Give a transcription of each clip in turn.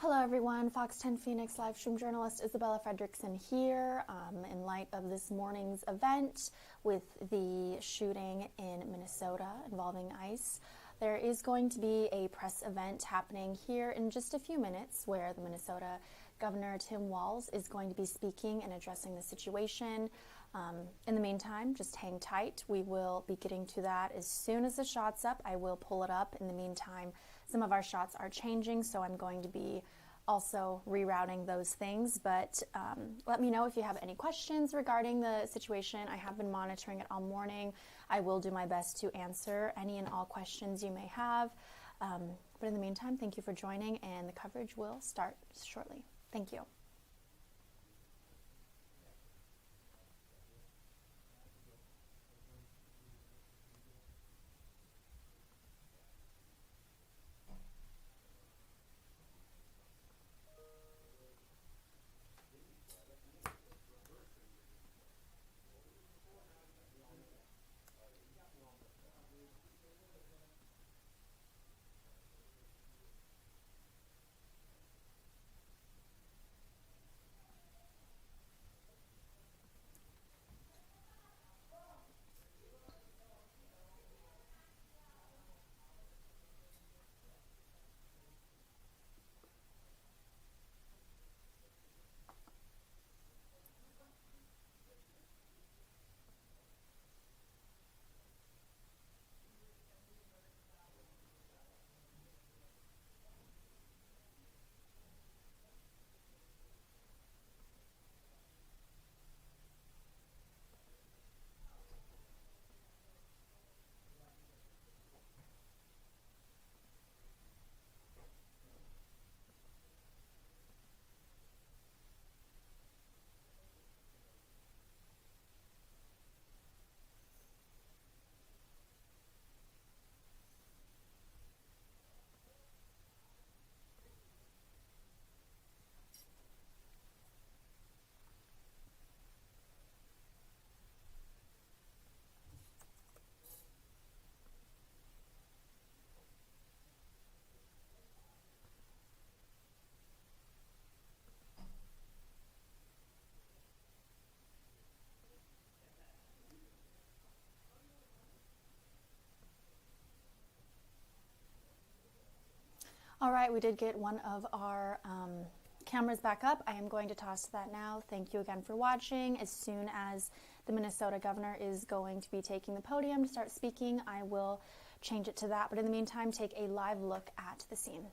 Hello everyone, Fox 10 Phoenix live stream journalist Isabella Fredrickson here in light of this morning's event with the shooting in Minnesota involving ICE. There is going to be a press event happening here in just a few minutes where the Minnesota Governor Tim Walz is going to be speaking and addressing the situation. In the meantime, just hang tight. We will be getting to that as soon as the shot's up. I will pull it up. In the meantime, some of our shots are changing, so I'm going to be also rerouting those things. But let me know if you have any questions regarding the situation. I have been monitoring it all morning. I will do my best to answer any and all questions you may have. But in the meantime, thank you for joining, and the coverage will start shortly. Thank you. All right, we did get one of our cameras back up. I am going to toss that now. Thank you again for watching. As soon as the Minnesota governor is going to be taking the podium to start speaking, I will change it to that. But in the meantime, take a live look at the scene.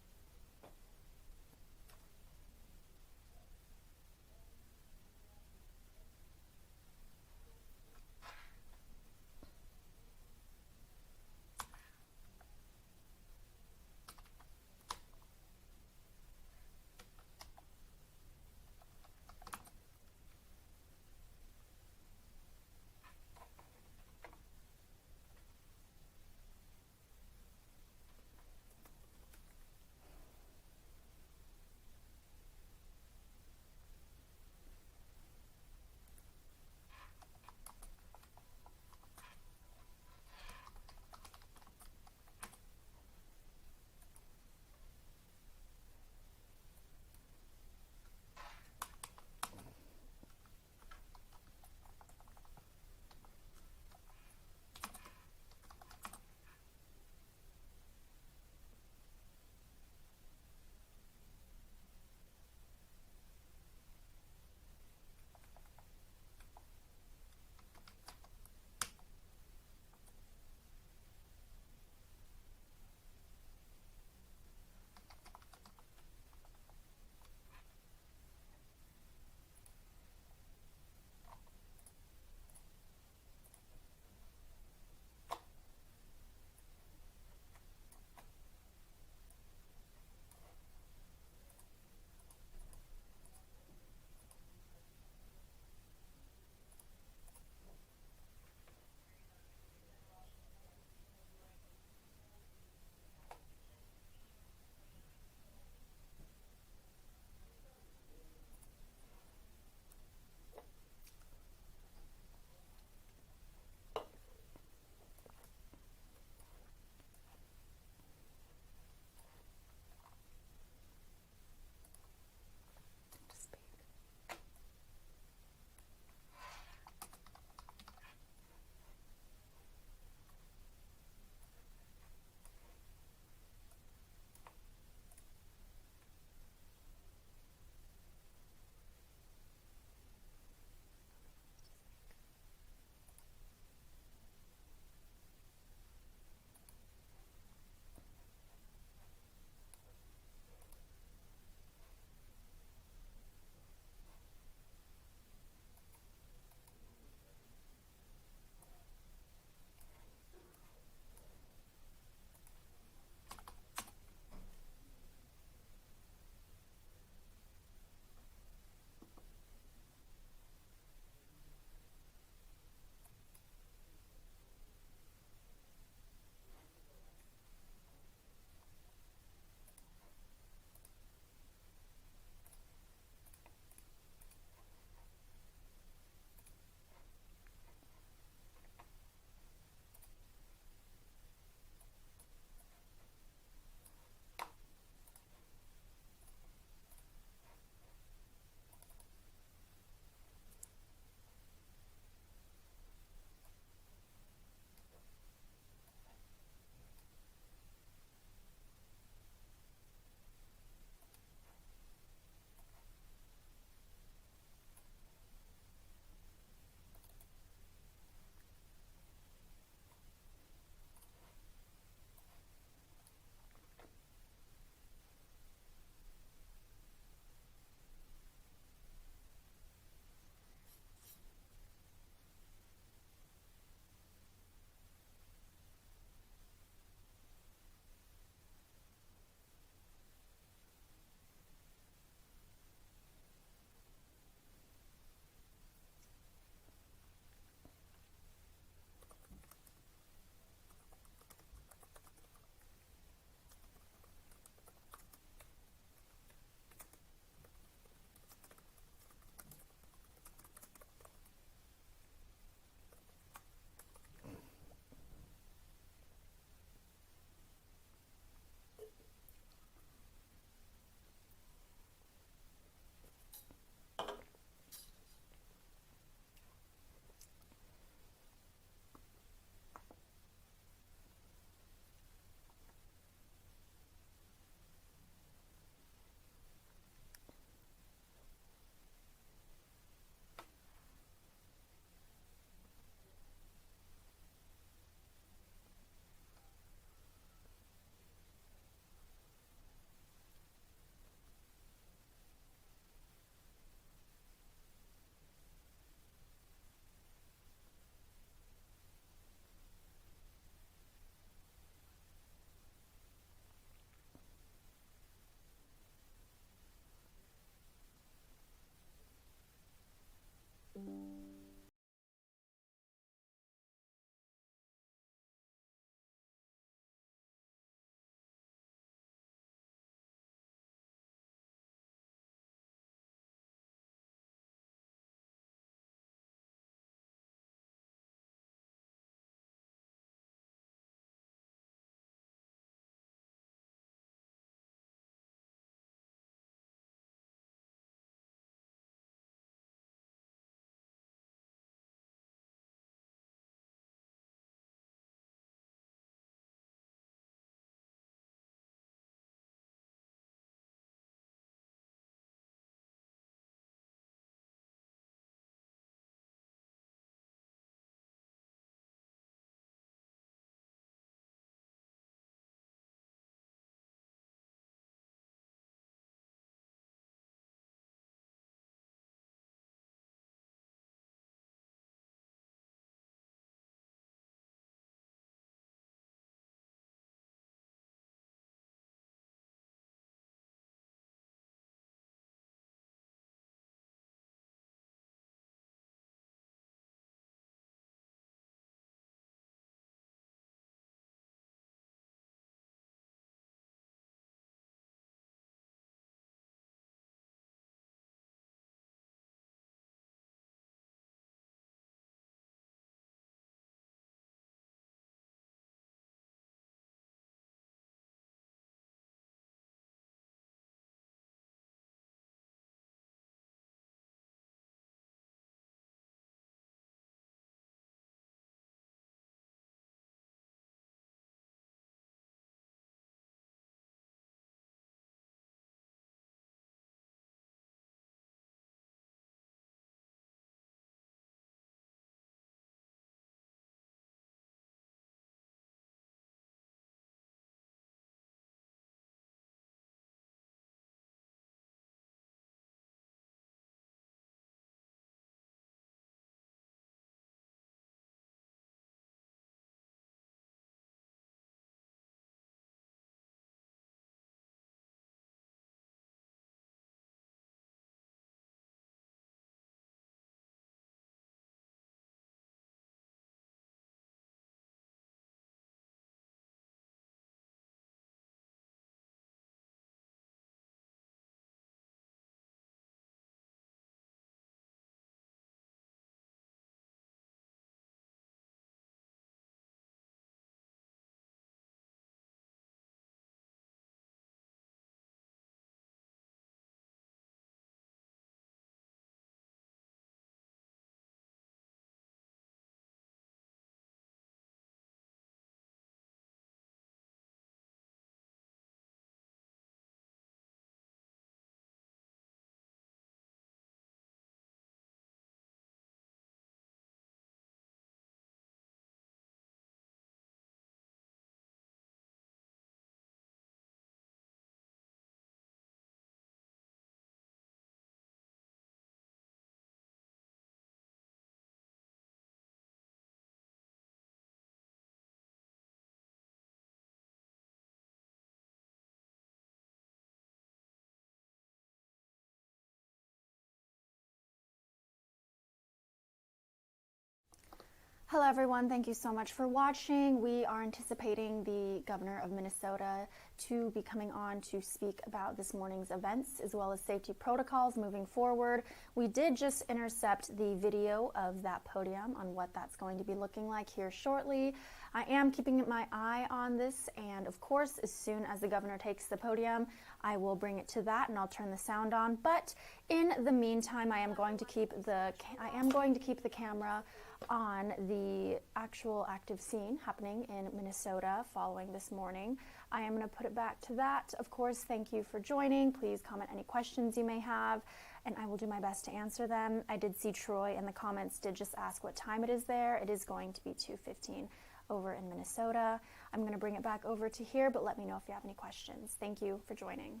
Hello, everyone. Thank you so much for watching. We are anticipating the governor of Minnesota to be coming on to speak about this morning's events as well as safety protocols moving forward. We did just intercept the video of that podium on what that's going to be looking like here shortly. I am keeping my eye on this, and of course, as soon as the governor takes the podium, I will bring it to that and I'll turn the sound on. But in the meantime, I am going to keep the camera on the actual active scene happening in Minnesota following this morning. I am going to put it back to that. Of course, thank you for joining. Please comment any questions you may have, and I will do my best to answer them. I did see Troy in the comments did just ask what time it is there. It is going to be 2:15 over in Minnesota. I'm going to bring it back over to here, but let me know if you have any questions. Thank you for joining.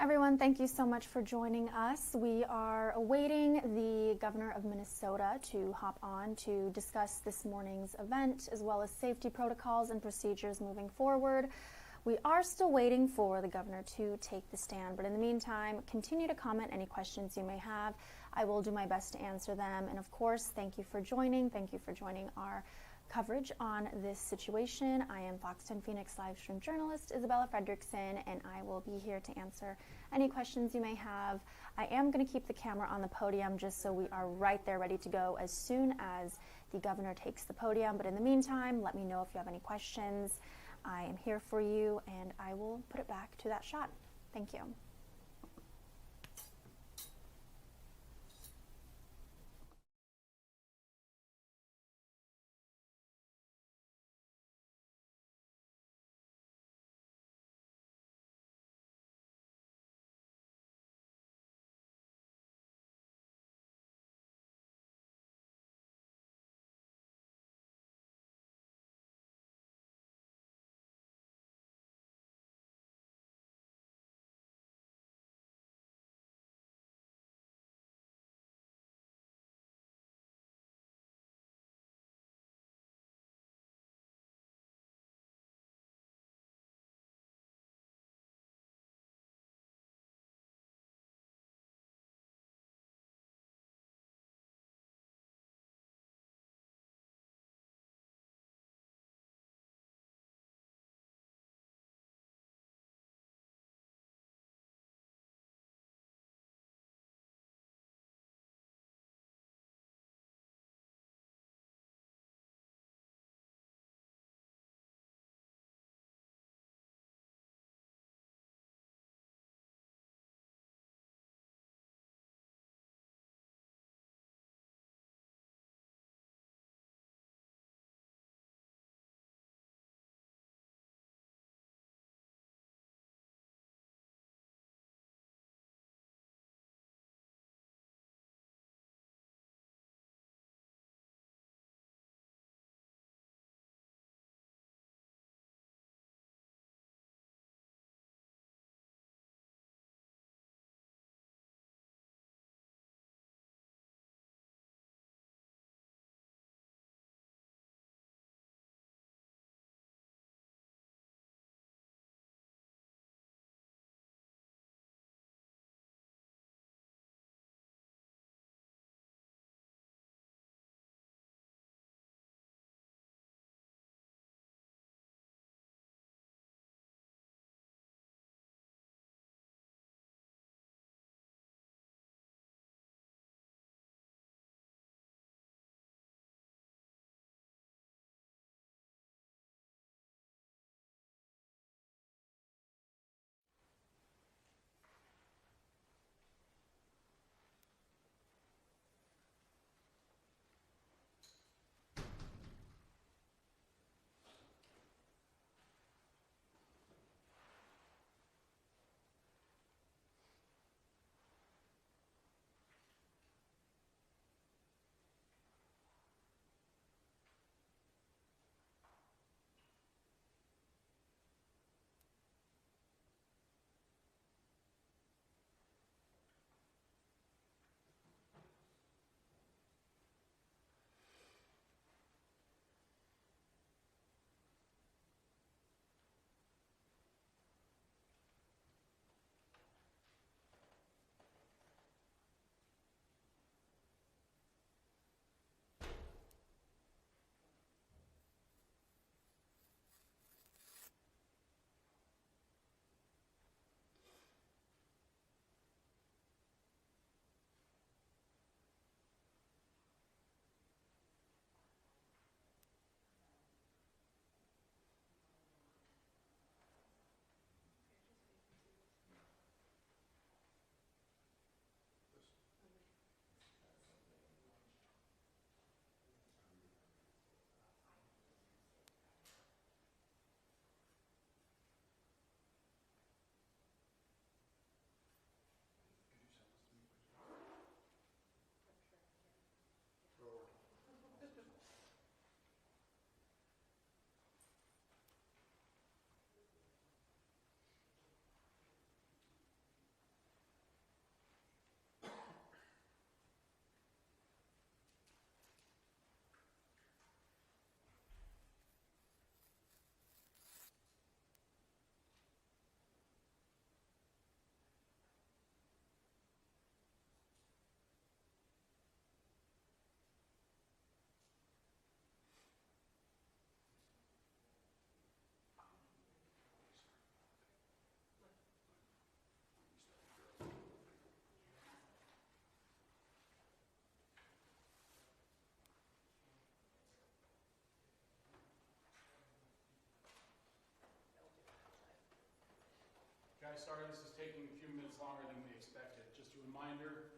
Everyone, thank you so much for joining us. We are awaiting the governor of Minnesota to hop on to discuss this morning's event, as well as safety protocols and procedures moving forward. We are still waiting for the governor to take the stand, but in the meantime, continue to comment any questions you may have. I will do my best to answer them. And of course, thank you for joining. Thank you for joining our coverage on this situation. I am Fox 10 Phoenix livestream journalist Isabella Fredrickson, and I will be here to answer any questions you may have. I am going to keep the camera on the podium just so we are right there ready to go as soon as the governor takes the podium. But in the meantime, let me know if you have any questions. I am here for you, and I will put it back to that shot. Thank you. sorry this is taking a few minutes longer than we expected. Just a reminder,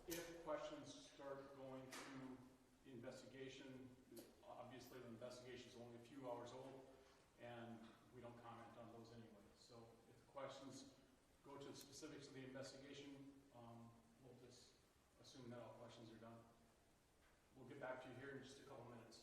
if questions start going through the investigation, obviously the investigation is only a few hours old, and we don't comment on those anyway. So if the questions go to the specifics of the investigation, we'll just assume that all questions are done. We'll get back to you here in just a couple minutes.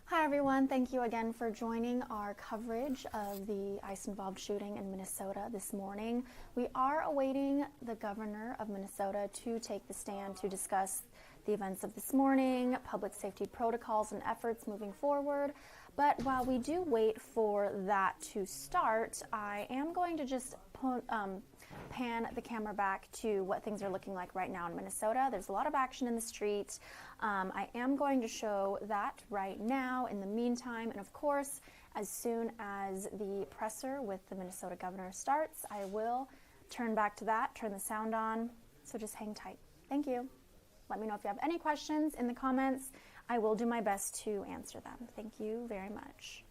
Hi everyone, thank you again for joining our coverage of the ICE-involved shooting in Minnesota this morning. We are awaiting the governor of Minnesota to take the stand to discuss the events of this morning, public safety protocols and efforts moving forward. But while we do wait for that to start, I am going to just pan the camera back to what things are looking like right now in Minnesota. There's a lot of action in the street. I am going to show that right now. In the meantime, and of course, as soon as the presser with the Minnesota governor starts, I will turn back to that, turn the sound on. So just hang tight. Thank you. Let me know if you have any questions in the comments. I will do my best to answer them. Thank you very much.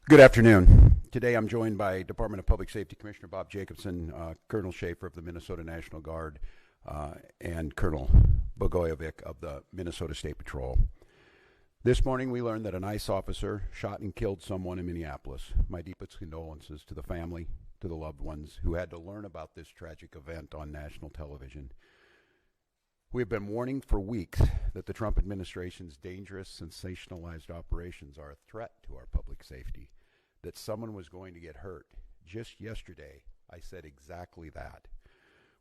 Good afternoon. Today I'm joined by Department of Public Safety Commissioner Bob Jacobson, Colonel Schaefer of the Minnesota National Guard, and Colonel Bogojevic of the Minnesota State Patrol. This morning we learned that an ICE officer shot and killed someone in Minneapolis. My deepest condolences to the family, to the loved ones who had to learn about this tragic event on national television. We have been warning for weeks that the Trump administration's dangerous, sensationalized operations are a threat to our public safety, that someone was going to get hurt. Just yesterday, I said exactly that.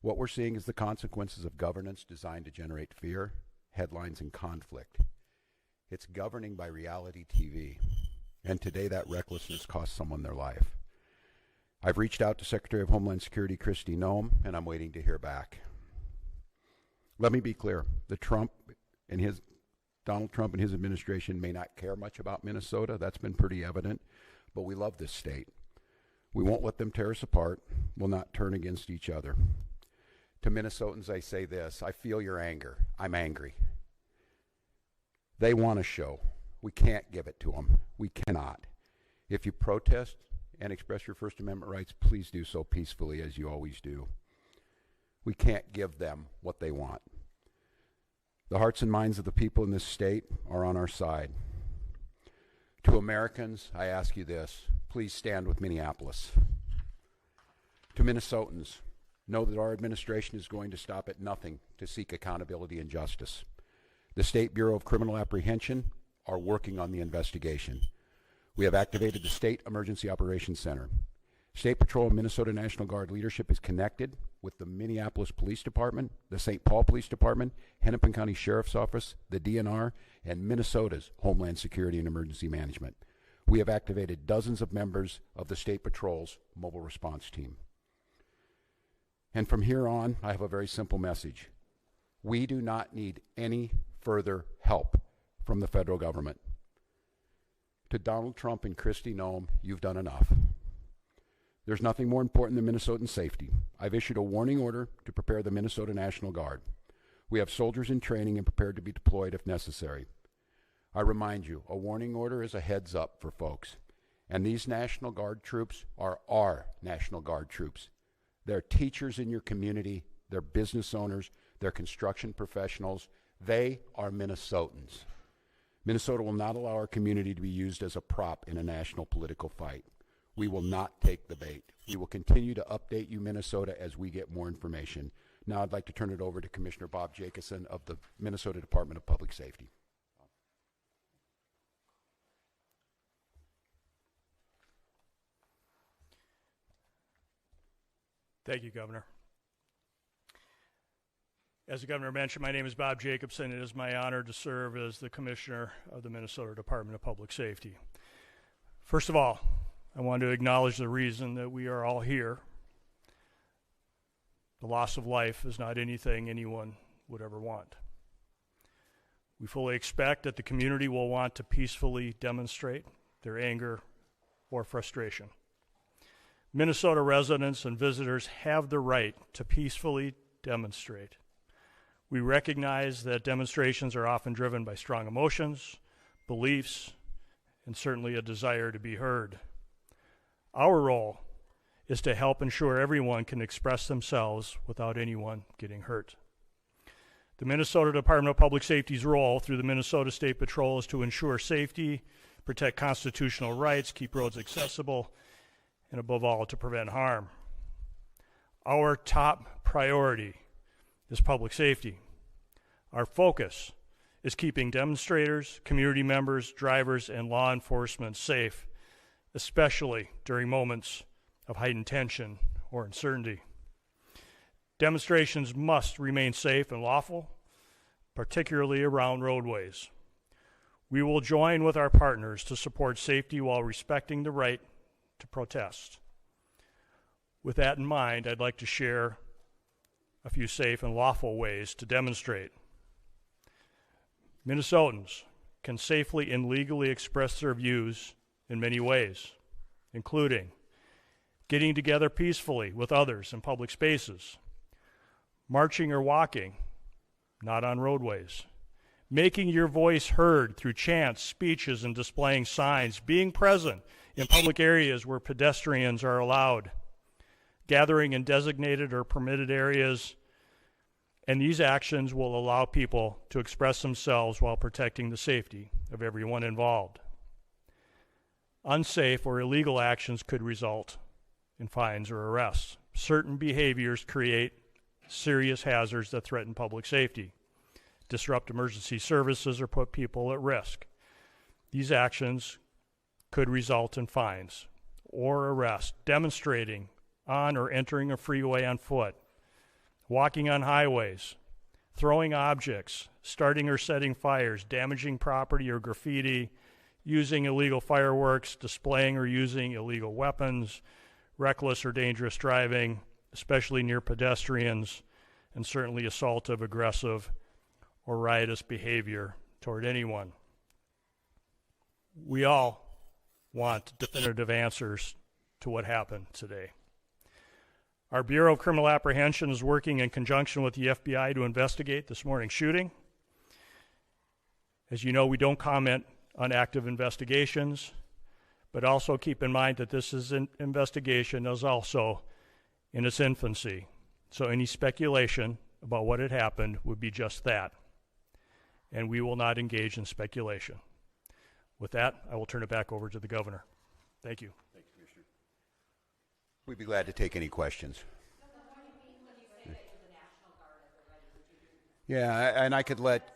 What we're seeing is the consequences of governance designed to generate fear, headlines, and conflict. It's governing by reality TV, and today that recklessness cost someone their life. I've reached out to Secretary of Homeland Security Kristi Noem, and I'm waiting to hear back. Let me be clear, Donald Trump and his administration may not care much about Minnesota. That's been pretty evident, but we love this state. We won't let them tear us apart. We'll not turn against each other. To Minnesotans, I say this: I feel your anger. I'm angry. They want a show. We can't give it to them. We cannot. If you protest and express your First Amendment rights, please do so peacefully, as you always do. We can't give them what they want. The hearts and minds of the people in this state are on our side. To Americans, I ask you this: please stand with Minneapolis. To Minnesotans, know that our administration is going to stop at nothing to seek accountability and justice. The State Bureau of Criminal Apprehension are working on the investigation. We have activated the State Emergency Operations Center. State Patrol and Minnesota National Guard leadership is connected with the Minneapolis Police Department, the St. Paul Police Department, Hennepin County Sheriff's Office, the DNR, and Minnesota's Homeland Security and Emergency Management. We have activated dozens of members of the State Patrol's mobile response team. And from here on, I have a very simple message. We do not need any further help from the federal government. To Donald Trump and Kristi Noem, you've done enough. There's nothing more important than Minnesotan safety. I've issued a warning order to prepare the Minnesota National Guard. We have soldiers in training and prepared to be deployed if necessary. I remind you, a warning order is a heads up for folks. And these National Guard troops are our National Guard troops. They're teachers in your community, they're business owners, they're construction professionals. They are Minnesotans. Minnesota will not allow our community to be used as a prop in a national political fight. We will not take the bait. We will continue to update you, Minnesota, as we get more information. Now I'd like to turn it over to Commissioner Bob Jacobson of the Minnesota Department of Public Safety. Thank you, Governor. As the Governor mentioned, my name is Bob Jacobson. It is my honor to serve as the Commissioner of the Minnesota Department of Public Safety. First of all, I want to acknowledge the reason that we are all here. The loss of life is not anything anyone would ever want. We fully expect that the community will want to peacefully demonstrate their anger or frustration. Minnesota residents and visitors have the right to peacefully demonstrate. We recognize that demonstrations are often driven by strong emotions, beliefs, and certainly a desire to be heard. Our role is to help ensure everyone can express themselves without anyone getting hurt. The Minnesota Department of Public Safety's role through the Minnesota State Patrol is to ensure safety, protect constitutional rights, keep roads accessible, and above all, to prevent harm. Our top priority is public safety. Our focus is keeping demonstrators, community members, drivers, and law enforcement safe, especially during moments of heightened tension or uncertainty. Demonstrations must remain safe and lawful, particularly around roadways. We will join with our partners to support safety while respecting the right to protest. With that in mind, I'd like to share a few safe and lawful ways to demonstrate. Minnesotans can safely and legally express their views in many ways, including getting together peacefully with others in public spaces, marching or walking, not on roadways, making your voice heard through chants, speeches, and displaying signs, being present in public areas where pedestrians are allowed, gathering in designated or permitted areas, and these actions will allow people to express themselves while protecting the safety of everyone involved. Unsafe or illegal actions could result in fines or arrests. Certain behaviors create serious hazards that threaten public safety, disrupt emergency services, or put people at risk. These actions could result in fines or arrest. Demonstrating on or entering a freeway on foot, walking on highways, throwing objects, starting or setting fires, damaging property or graffiti, using illegal fireworks, displaying or using illegal weapons, reckless or dangerous driving, especially near pedestrians, and certainly assaultive, aggressive, or riotous behavior toward anyone. We all want definitive answers to what happened today. Our Bureau of Criminal Apprehension is working in conjunction with the FBI to investigate this morning's shooting. As you know, we don't comment on active investigations, but also keep in mind that this is an investigation is also in its infancy. So any speculation about what had happened would be just that. And we will not engage in speculation. With that, I will turn it back over to the governor. Thank you. Thanks, Commissioner. We'd be glad to take any questions. Yeah, and I can let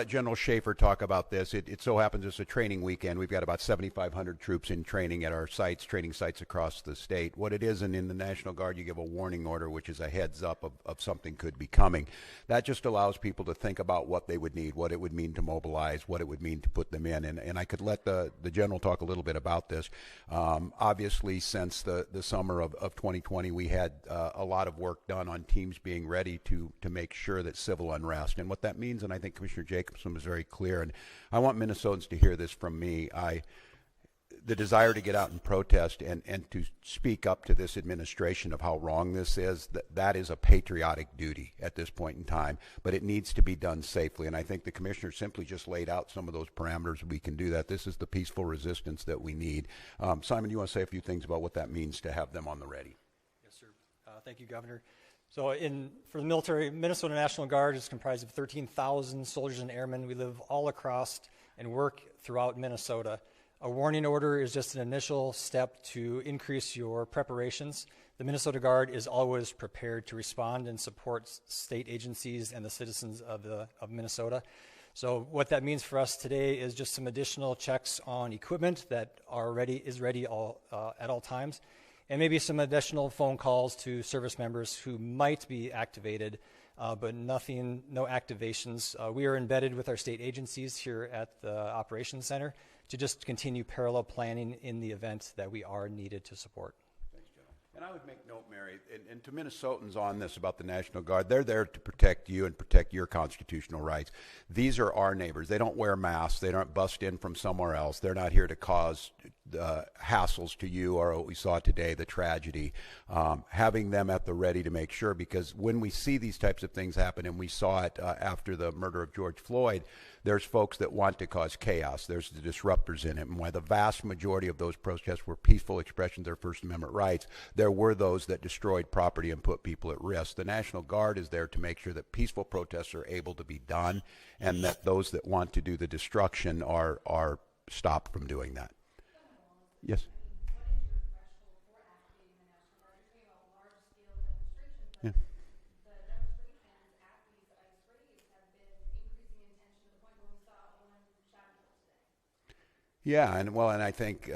General Schaefer talk about this. It so happens it's a training weekend. We've got about 7,500 troops in training at our sites, training sites across the state. What it is, and in the National Guard, you give a warning order, which is a heads up of something could be coming. That just allows people to think about what they would need, what it would mean to mobilize, what it would mean to put them in. And I could let the General talk a little bit about this. Obviously, since the summer of 2020, we had a lot of work done on teams being ready to make sure that civil unrest, and what that means, and I think Commissioner Jacobson was very clear, and I want Minnesotans to hear this from me. The desire to get out and protest and to speak up to this administration of how wrong this is, that is a patriotic duty at this point in time, but it needs to be done safely, and I think the Commissioner simply just laid out some of those parameters. We can do that. This is the peaceful resistance that we need. Simon, you want to say a few things about what that means to have them on the ready? Yes, sir. Thank you, Governor. So for the military, Minnesota National Guard is comprised of 13,000 soldiers and airmen. We live all across and work throughout Minnesota. A warning order is just an initial step to increase your preparations. The Minnesota Guard is always prepared to respond and support state agencies and the citizens of Minnesota. So what that means for us today is just some additional checks on equipment that is ready at all times, and maybe some additional phone calls to service members who might be activated, but no activations. We are embedded with our state agencies here at the Operations Center to just continue parallel planning in the event that we are needed to support. Thanks, General. And I would make note, Mary, and to Minnesotans on this about the National Guard, they're there to protect you and protect your constitutional rights. These are our neighbors. They don't wear masks. They don't bust in from somewhere else. They're not here to cause hassles to you or what we saw today, the tragedy. Having them at the ready to make sure, because when we see these types of things happen, and we saw it after the murder of George Floyd, there's folks that want to cause chaos. There's the disruptors in it. And while the vast majority of those protests were peaceful expressions of their First Amendment rights, there were those that destroyed property and put people at risk. The National Guard is there to make sure that peaceful protests are able to be done, and that those that want to do the destruction are stopped from doing that. Yes? Yeah. Yeah, and I think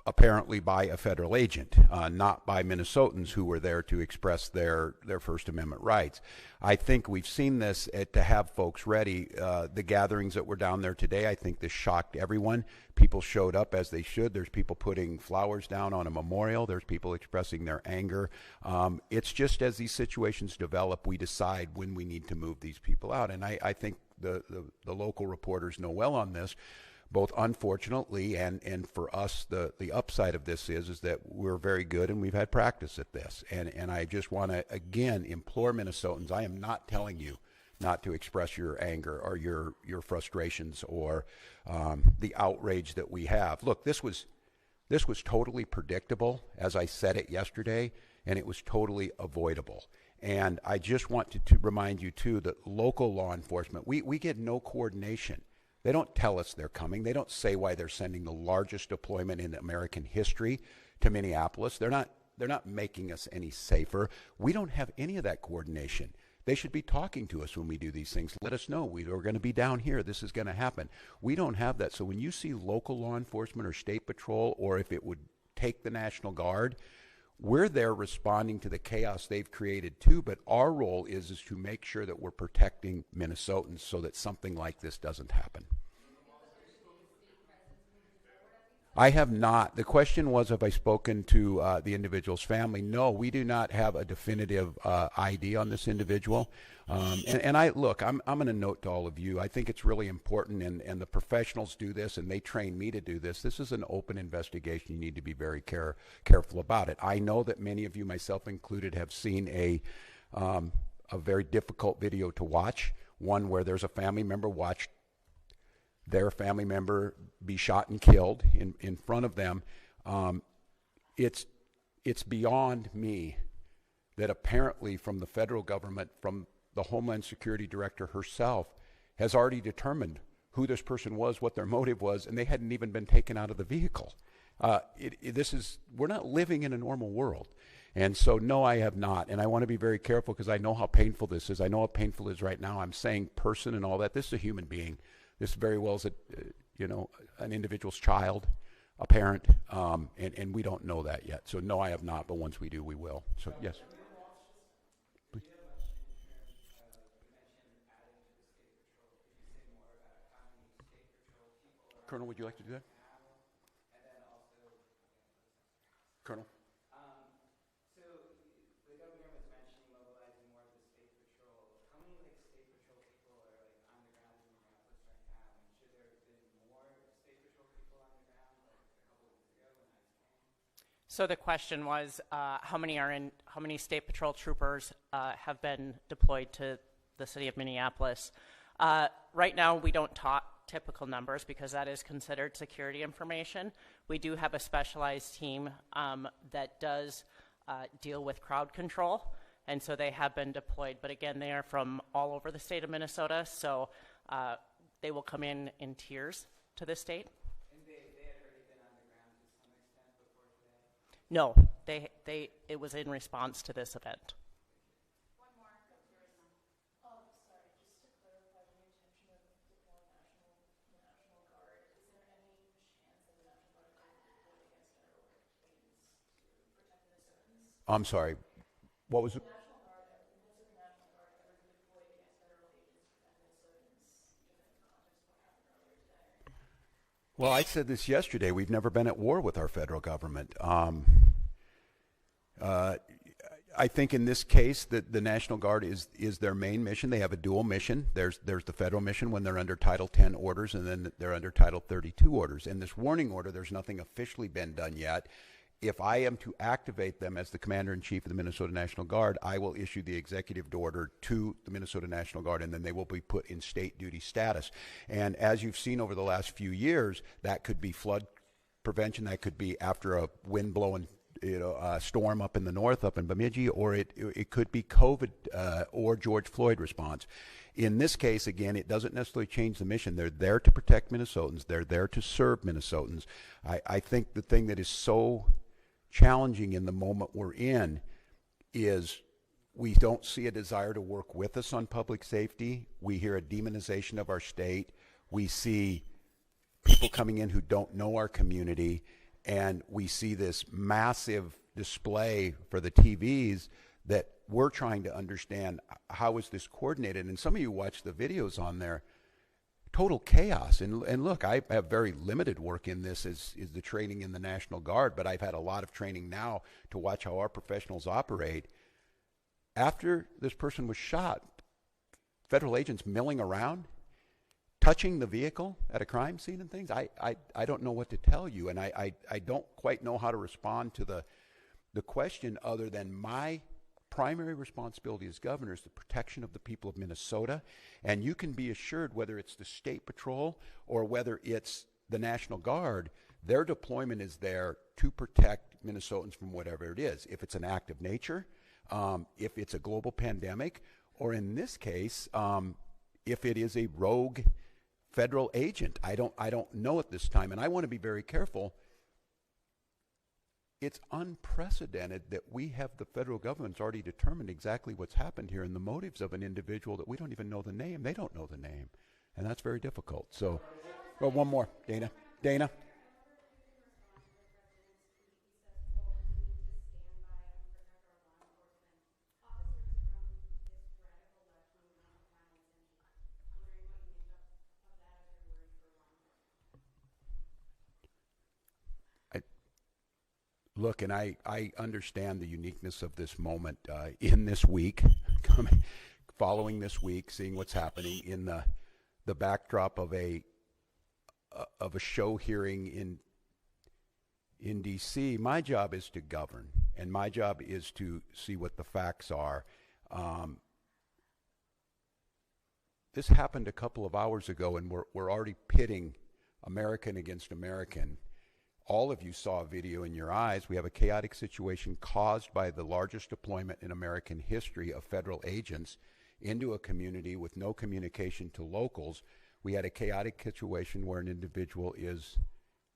apparently by a federal agent, not by Minnesotans who were there to express their First Amendment rights. I think we've seen this to have folks ready. The gatherings that were down there today, I think this shocked everyone. People showed up as they should. There's people putting flowers down on a memorial. There's people expressing their anger. It's just as these situations develop, we decide when we need to move these people out. And I think the local reporters know well on this. Both unfortunately and for us, the upside of this is that we're very good and we've had practice at this. And I just want to, again, implore Minnesotans, I am not telling you not to express your anger or your frustrations or the outrage that we have. Look, this was totally predictable, as I said it yesterday, and it was totally avoidable. And I just want to remind you, too, that local law enforcement, we get no coordination. They don't tell us they're coming. They don't say why they're sending the largest deployment in American history to Minneapolis. They're not making us any safer. We don't have any of that coordination. They should be talking to us when we do these things. Let us know we're going to be down here. This is going to happen. We don't have that. So when you see local law enforcement or state patrol, or if it would take the National Guard, we're there responding to the chaos they've created too, but our role is to make sure that we're protecting Minnesotans so that something like this doesn't happen. I have not. The question was, have I spoken to the individual's family? No, we do not have a definitive ID on this individual. And I look, I'm going to note to all of you, I think it's really important, and the professionals do this, and they train me to do this. This is an open investigation. You need to be very careful about it. I know that many of you, myself included, have seen a very difficult video to watch, one where there's a family member watched their family member be shot and killed in front of them. It's beyond me that apparently from the federal government, from the Homeland Security Director herself, has already determined who this person was, what their motive was, and they hadn't even been taken out of the vehicle. We're not living in a normal world. And so, no, I have not. And I want to be very careful because I know how painful this is. I know how painful it is right now. I'm saying person and all that. This is a human being. This very well is an individual's child, a parent, and we don't know that yet. So no, I have not, but once we do, we will. So yes. Please. Colonel, would you like to do that? Colonel? So the question was, how many state patrol troopers have been deployed to the city of Minneapolis? Right now, we don't talk typical numbers because that is considered security information. We do have a specialized team that does deal with crowd control, and so they have been deployed. But again, they are from all over the state of Minnesota, so they will come in tiers to the state. No, it was in response to this event. One more. Oh, sorry. Just to clarify the intention of deploying the National Guard, is there any chance that the National Guard could be deployed against federal planes to protect Minnesotans? I'm sorry. What was it? Has the National Guard ever been deployed against federal agents to protect Minnesotans, given the context of what happened earlier today? Well, I said this yesterday. We've never been at war with our federal government. I think in this case that the National Guard is their main mission. They have a dual mission. There's the federal mission when they're under Title 10 orders, and then they're under Title 32 orders. In this warning order, there's nothing officially been done yet. If I am to activate them as the Commander-in-Chief of the Minnesota National Guard, I will issue the executive order to the Minnesota National Guard, and then they will be put in state duty status. And as you've seen over the last few years, that could be flood prevention, that could be after a wind-blowing storm up in the north, up in Bemidji, or it could be COVID or George Floyd response. In this case, again, it doesn't necessarily change the mission. They're there to protect Minnesotans. They're there to serve Minnesotans. I think the thing that is so challenging in the moment we're in is we don't see a desire to work with us on public safety. We hear a demonization of our state. We see people coming in who don't know our community, and we see this massive display for the TVs that we're trying to understand how is this coordinated. And some of you watch the videos on there, total chaos. And look, I have very limited work in this is the training in the National Guard, but I've had a lot of training now to watch how our professionals operate. After this person was shot, federal agents milling around, touching the vehicle at a crime scene and things. I don't know what to tell you, and I don't quite know how to respond to the question other than my primary responsibility as governor is the protection of the people of Minnesota, and you can be assured whether it's the State Patrol or whether it's the National Guard, their deployment is there to protect Minnesotans from whatever it is. If it's an act of nature, if it's a global pandemic, or in this case, if it is a rogue federal agent. I don't know at this time, and I want to be very careful. It's unprecedented that we have the federal government's already determined exactly what's happened here and the motives of an individual that we don't even know the name. They don't know the name, and that's very difficult. So, well, one more, Dana. Dana. Look, and I understand the uniqueness of this moment in this week, following this week, seeing what's happening in the backdrop of a show hearing in D.C. My job is to govern, and my job is to see what the facts are. This happened a couple of hours ago, and we're already pitting American against American. All of you saw a video in your eyes. We have a chaotic situation caused by the largest deployment in American history of federal agents into a community with no communication to locals. We had a chaotic situation where an individual is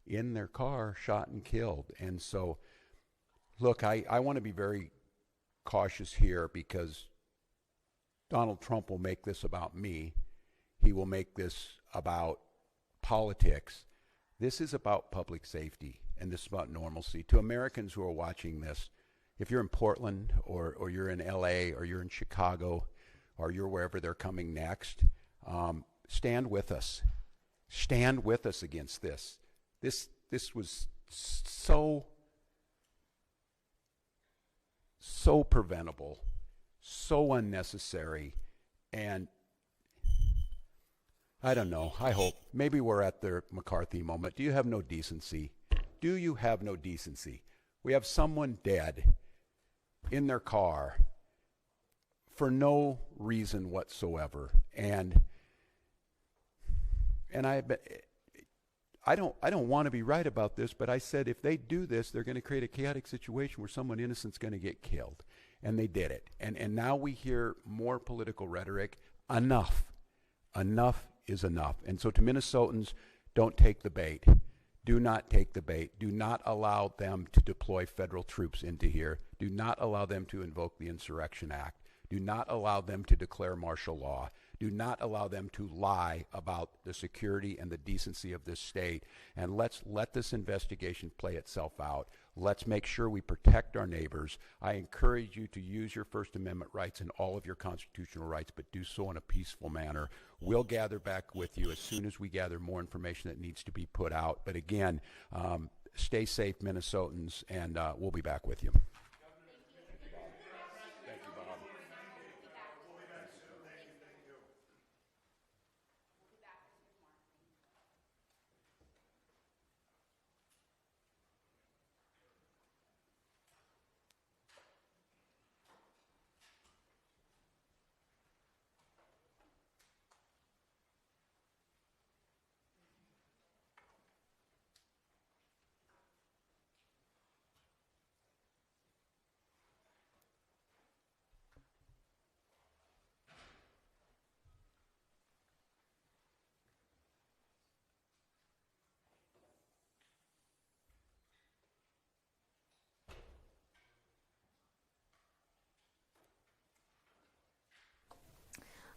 in their car, shot and killed. And so, look, I want to be very cautious here because Donald Trump will make this about me. He will make this about politics. This is about public safety, and this is about normalcy. To Americans who are watching this, if you're in Portland or you're in LA or you're in Chicago or you're wherever they're coming next, stand with us. Stand with us against this. This was so preventable, so unnecessary, and I don't know. I hope. Maybe we're at the McCarthy moment. Do you have no decency? Do you have no decency? We have someone dead in their car for no reason whatsoever. And I don't want to be right about this, but I said if they do this, they're going to create a chaotic situation where someone innocent's going to get killed. And they did it. And now we hear more political rhetoric. Enough. Enough is enough. And so to Minnesotans, don't take the bait. Do not take the bait. Do not allow them to deploy federal troops into here. Do not allow them to invoke the Insurrection Act. Do not allow them to declare martial law. Do not allow them to lie about the security and the decency of this state. And let's let this investigation play itself out. Let's make sure we protect our neighbors. I encourage you to use your First Amendment rights and all of your constitutional rights, but do so in a peaceful manner. We'll gather back with you as soon as we gather more information that needs to be put out. But again, stay safe, Minnesotans, and we'll be back with you.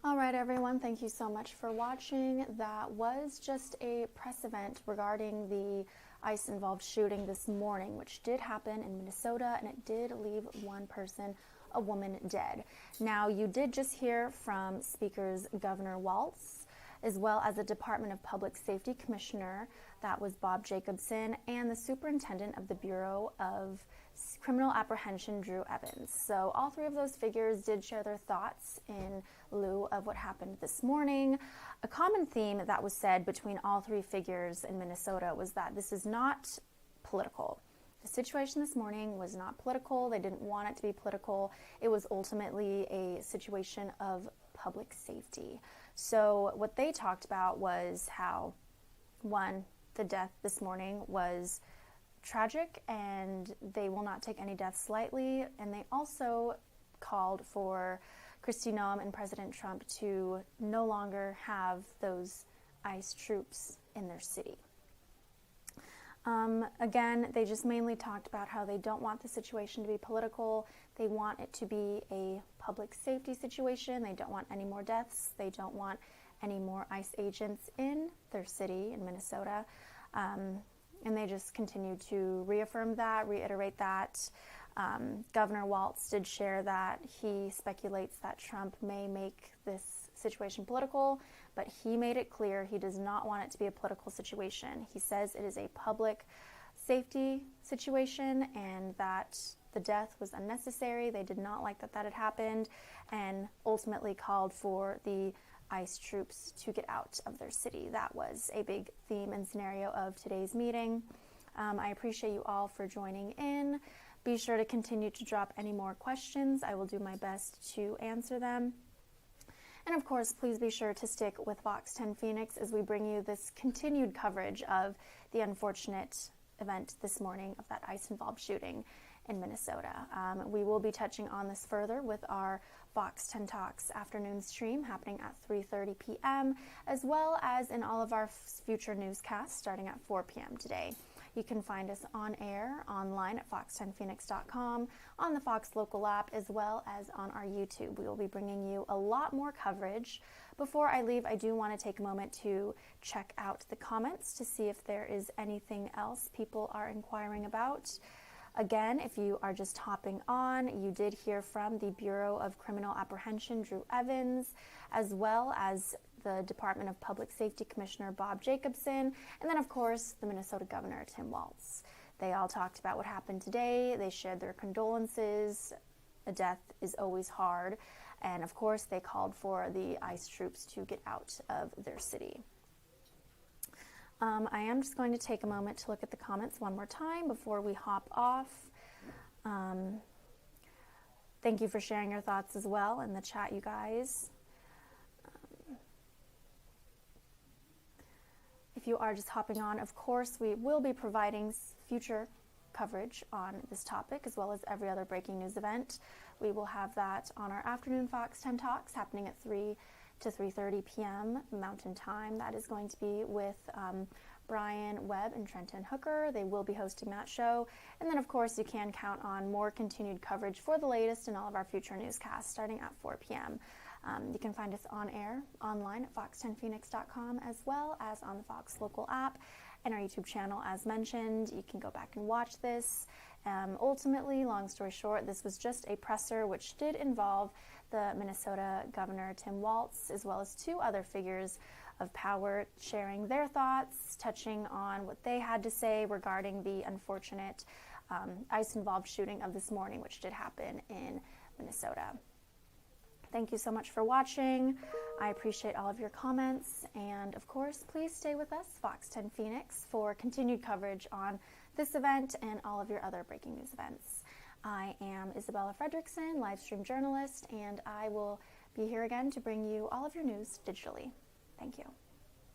All right, everyone, thank you so much for watching. That was just a press event regarding the ICE-involved shooting this morning, which did happen in Minnesota, and it did leave one person, a woman, dead. Now, you did just hear from speakers Governor Walz, as well as the Department of Public Safety Commissioner, that was Bob Jacobson, and the Superintendent of the Bureau of Criminal Apprehension, Drew Evans. So all three of those figures did share their thoughts in lieu of what happened this morning. A common theme that was said between all three figures in Minnesota was that this is not political. The situation this morning was not political. They didn't want it to be political. It was ultimately a situation of public safety. So what they talked about was how, one, the death this morning was tragic and they will not take any deaths lightly. And they also called for Kristi Noem and President Trump to no longer have those ICE troops in their city. Again, they just mainly talked about how they don't want the situation to be political. They want it to be a public safety situation. They don't want any more deaths. They don't want any more ICE agents in their city in Minnesota. And they just continue to reaffirm that, reiterate that. Governor Walz did share that he speculates that Trump may make this situation political, but he made it clear he does not want it to be a political situation. He says it is a public safety situation and that the death was unnecessary. They did not like that had happened, and ultimately called for the ICE troops to get out of their city. That was a big theme and scenario of today's meeting. I appreciate you all for joining in. Be sure to continue to drop any more questions. I will do my best to answer them. And of course, please be sure to stick with Fox 10 Phoenix as we bring you this continued coverage of the unfortunate event this morning of that ICE-involved shooting in Minnesota. We will be touching on this further with our Fox 10 Talks afternoon stream happening at 3:30 p.m., as well as in all of our future newscasts starting at 4 p.m. today. You can find us on air, online at fox10phoenix.com, on the Fox local app, as well as on our YouTube. We will be bringing you a lot more coverage. Before I leave, I do want to take a moment to check out the comments to see if there is anything else people are inquiring about. Again, if you are just hopping on, you did hear from the Bureau of Criminal Apprehension, Drew Evans, as well as the Department of Public Safety Commissioner Bob Jacobson, and then of course the Minnesota Governor Tim Walz. They all talked about what happened today. They shared their condolences. A death is always hard, and of course they called for the ICE troops to get out of their city. I am just going to take a moment to look at the comments one more time before we hop off. Thank you for sharing your thoughts as well in the chat, you guys. If you are just hopping on, of course, we will be providing future coverage on this topic as well as every other breaking news event. We will have that on our afternoon Fox 10 Talks happening at 3 to 3:30 p.m. Mountain Time. That is going to be with Brian Webb and Trenton Hooker. They will be hosting that show. And then, of course, you can count on more continued coverage for the latest in all of our future newscasts starting at 4 p.m. You can find us on air, online at fox10phoenix.com, as well as on the Fox local app and our YouTube channel. As mentioned, you can go back and watch this. Ultimately, long story short, this was just a presser which did involve the Minnesota Governor Tim Walz, as well as two other figures of power sharing their thoughts, touching on what they had to say regarding the unfortunate ICE-involved shooting of this morning, which did happen in Minnesota. Thank you so much for watching. I appreciate all of your comments. And of course, please stay with us, Fox 10 Phoenix, for continued coverage on this event and all of your other breaking news events. I am Isabella Fredrickson, live stream journalist, and I will be here again to bring you all of your news digitally. Thank you.